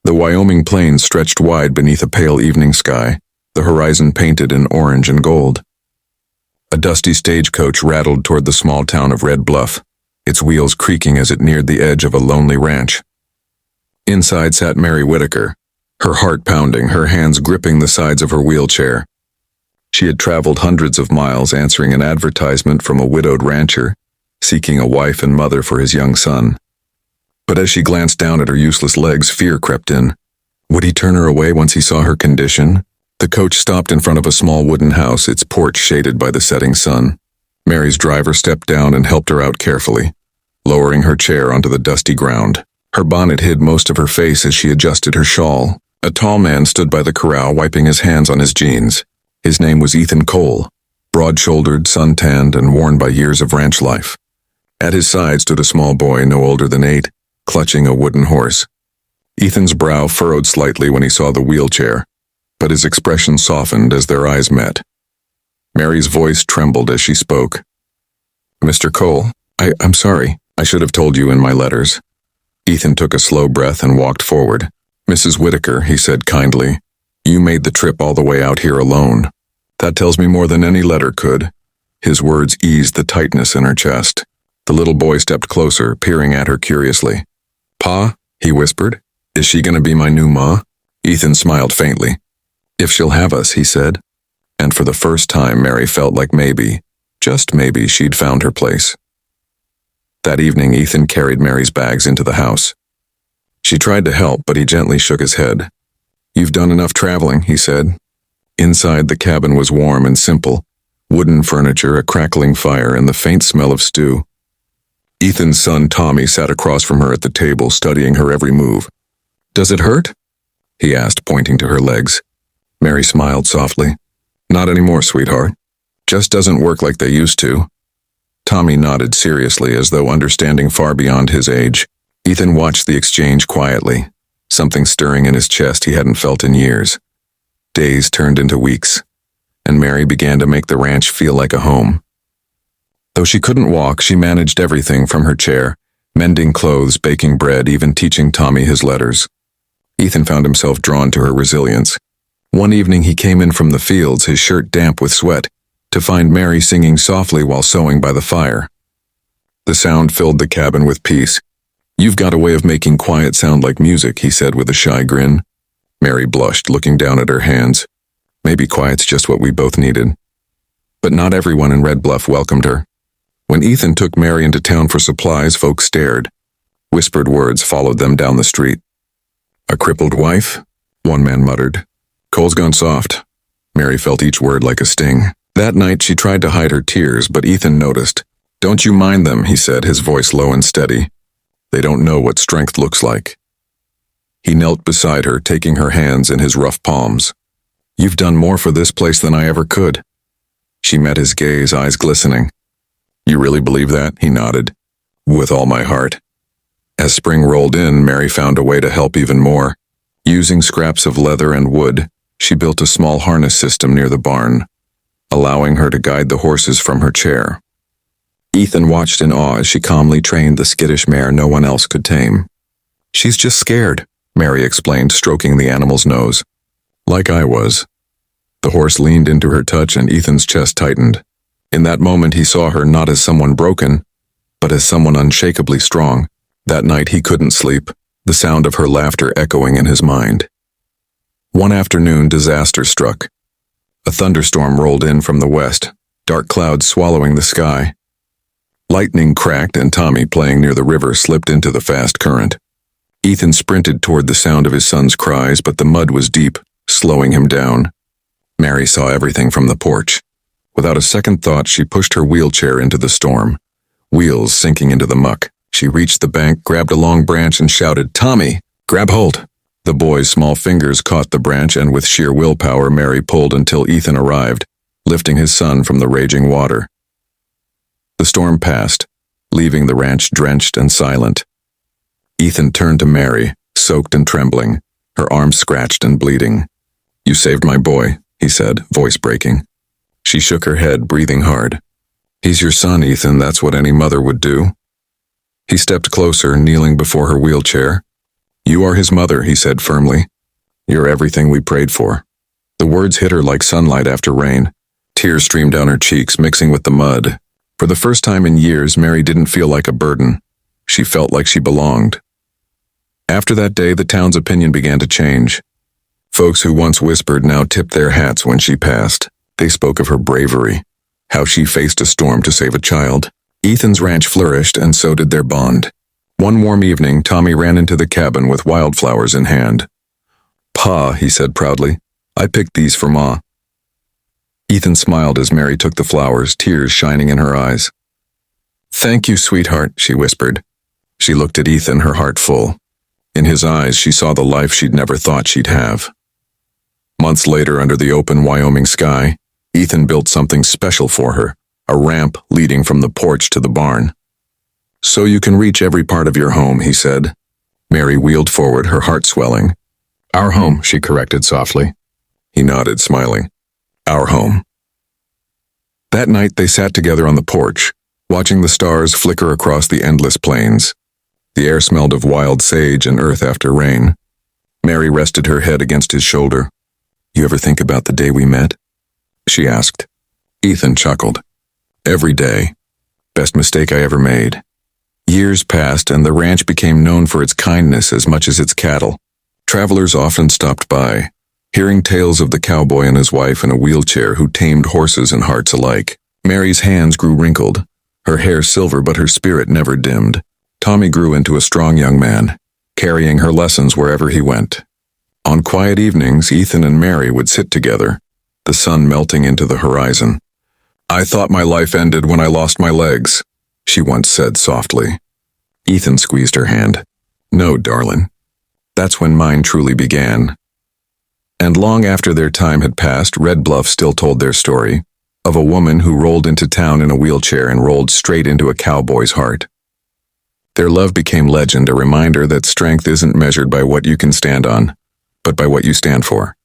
The Wyoming plains stretched wide beneath a pale evening sky, the horizon painted in orange and gold. A dusty stagecoach rattled toward the small town of Red Bluff, its wheels creaking as it neared the edge of a lonely ranch. Inside sat Mary Whitaker, her heart pounding, her hands gripping the sides of her wheelchair. She had traveled hundreds of miles answering an advertisement from a widowed rancher, seeking a wife and mother for his young son. But as she glanced down at her useless legs, fear crept in. Would he turn her away once he saw her condition? The coach stopped in front of a small wooden house, its porch shaded by the setting sun. Mary's driver stepped down and helped her out carefully, lowering her chair onto the dusty ground. Her bonnet hid most of her face as she adjusted her shawl. A tall man stood by the corral, wiping his hands on his jeans. His name was Ethan Cole, broad-shouldered, sun-tanned, and worn by years of ranch life. At his side stood a small boy no older than 8, clutching a wooden horse. Ethan's brow furrowed slightly when he saw the wheelchair, but his expression softened as their eyes met. Mary's voice trembled as she spoke. "Mr. Cole, I'm sorry. I should have told you in my letters." Ethan took a slow breath and walked forward. "Mrs. Whitaker," he said kindly, "you made the trip all the way out here alone. That tells me more than any letter could." His words eased the tightness in her chest. The little boy stepped closer, peering at her curiously. "Pa," he whispered, "is she gonna be my new ma?" Ethan smiled faintly. "If she'll have us," he said. And for the first time, Mary felt like maybe, just maybe, she'd found her place. That evening, Ethan carried Mary's bags into the house. She tried to help, but he gently shook his head. "You've done enough traveling," he said. Inside, the cabin was warm and simple. Wooden furniture, a crackling fire, and the faint smell of stew. Ethan's son, Tommy, sat across from her at the table, studying her every move. "Does it hurt?" he asked, pointing to her legs. Mary smiled softly. "Not anymore, sweetheart. Just doesn't work like they used to." Tommy nodded seriously, as though understanding far beyond his age. Ethan watched the exchange quietly, something stirring in his chest he hadn't felt in years. Days turned into weeks, and Mary began to make the ranch feel like a home. Though she couldn't walk, she managed everything from her chair, mending clothes, baking bread, even teaching Tommy his letters. Ethan found himself drawn to her resilience. One evening he came in from the fields, his shirt damp with sweat, to find Mary singing softly while sewing by the fire. The sound filled the cabin with peace. "You've got a way of making quiet sound like music," he said with a shy grin. Mary blushed, looking down at her hands. Maybe quiet's just what we both needed. But not everyone in Red Bluff welcomed her. When Ethan took Mary into town for supplies, folks stared. Whispered words followed them down the street. "A crippled wife?" one man muttered. "Cole's gone soft." Mary felt each word like a sting. That night she tried to hide her tears, but Ethan noticed. "Don't you mind them," he said, his voice low and steady. "They don't know what strength looks like." He knelt beside her, taking her hands in his rough palms. "You've done more for this place than I ever could." She met his gaze, eyes glistening. "You really believe that?" he nodded. "With all my heart." As spring rolled in, Mary found a way to help even more. Using scraps of leather and wood, she built a small harness system near the barn, allowing her to guide the horses from her chair. Ethan watched in awe as she calmly trained the skittish mare no one else could tame. "She's just scared," Mary explained, stroking the animal's nose. "Like I was." The horse leaned into her touch and Ethan's chest tightened. In that moment he saw her not as someone broken, but as someone unshakably strong. That night he couldn't sleep, the sound of her laughter echoing in his mind. One afternoon, disaster struck. A thunderstorm rolled in from the west, dark clouds swallowing the sky. Lightning cracked and Tommy, playing near the river, slipped into the fast current. Ethan sprinted toward the sound of his son's cries, but the mud was deep, slowing him down. Mary saw everything from the porch. Without a second thought, she pushed her wheelchair into the storm, wheels sinking into the muck. She reached the bank, grabbed a long branch, and shouted, "Tommy, grab hold!" The boy's small fingers caught the branch, and with sheer willpower, Mary pulled until Ethan arrived, lifting his son from the raging water. The storm passed, leaving the ranch drenched and silent. Ethan turned to Mary, soaked and trembling, her arms scratched and bleeding. "You saved my boy," he said, voice breaking. She shook her head, breathing hard. "He's your son, Ethan. That's what any mother would do." He stepped closer, kneeling before her wheelchair. You are his mother, he said firmly. You're everything we prayed for. The words hit her like sunlight after rain. Tears streamed down her cheeks, mixing with the mud. For the first time in years, Mary didn't feel like a burden. She felt like she belonged. After that day, the town's opinion began to change. Folks who once whispered now tipped their hats when she passed. They spoke of her bravery, how she faced a storm to save a child. Ethan's ranch flourished, and so did their bond. One warm evening, Tommy ran into the cabin with wildflowers in hand. Pa, he said proudly, I picked these for Ma. Ethan smiled as Mary took the flowers, tears shining in her eyes. Thank you, sweetheart, she whispered. She looked at Ethan, her heart full. In his eyes, she saw the life she'd never thought she'd have. Months later, under the open Wyoming sky, Ethan built something special for her, a ramp leading from the porch to the barn. So you can reach every part of your home, he said. Mary wheeled forward, her heart swelling. Our home, she corrected softly. He nodded, smiling. Our home. That night they sat together on the porch, watching the stars flicker across the endless plains. The air smelled of wild sage and earth after rain. Mary rested her head against his shoulder. You ever think about the day we met? She asked. Ethan chuckled. Every day. Best mistake I ever made. Years passed, and the ranch became known for its kindness as much as its cattle. Travelers often stopped by, hearing tales of the cowboy and his wife in a wheelchair who tamed horses and hearts alike. Mary's hands grew wrinkled, her hair silver, but her spirit never dimmed. Tommy grew into a strong young man, carrying her lessons wherever he went. On quiet evenings, Ethan and Mary would sit together, the sun melting into the horizon. I thought my life ended when I lost my legs, she once said softly. Ethan squeezed her hand. No, darling. That's when mine truly began. And long after their time had passed, Red Bluff still told their story, of a woman who rolled into town in a wheelchair and rolled straight into a cowboy's heart. Their love became legend, a reminder that strength isn't measured by what you can stand on, but by what you stand for.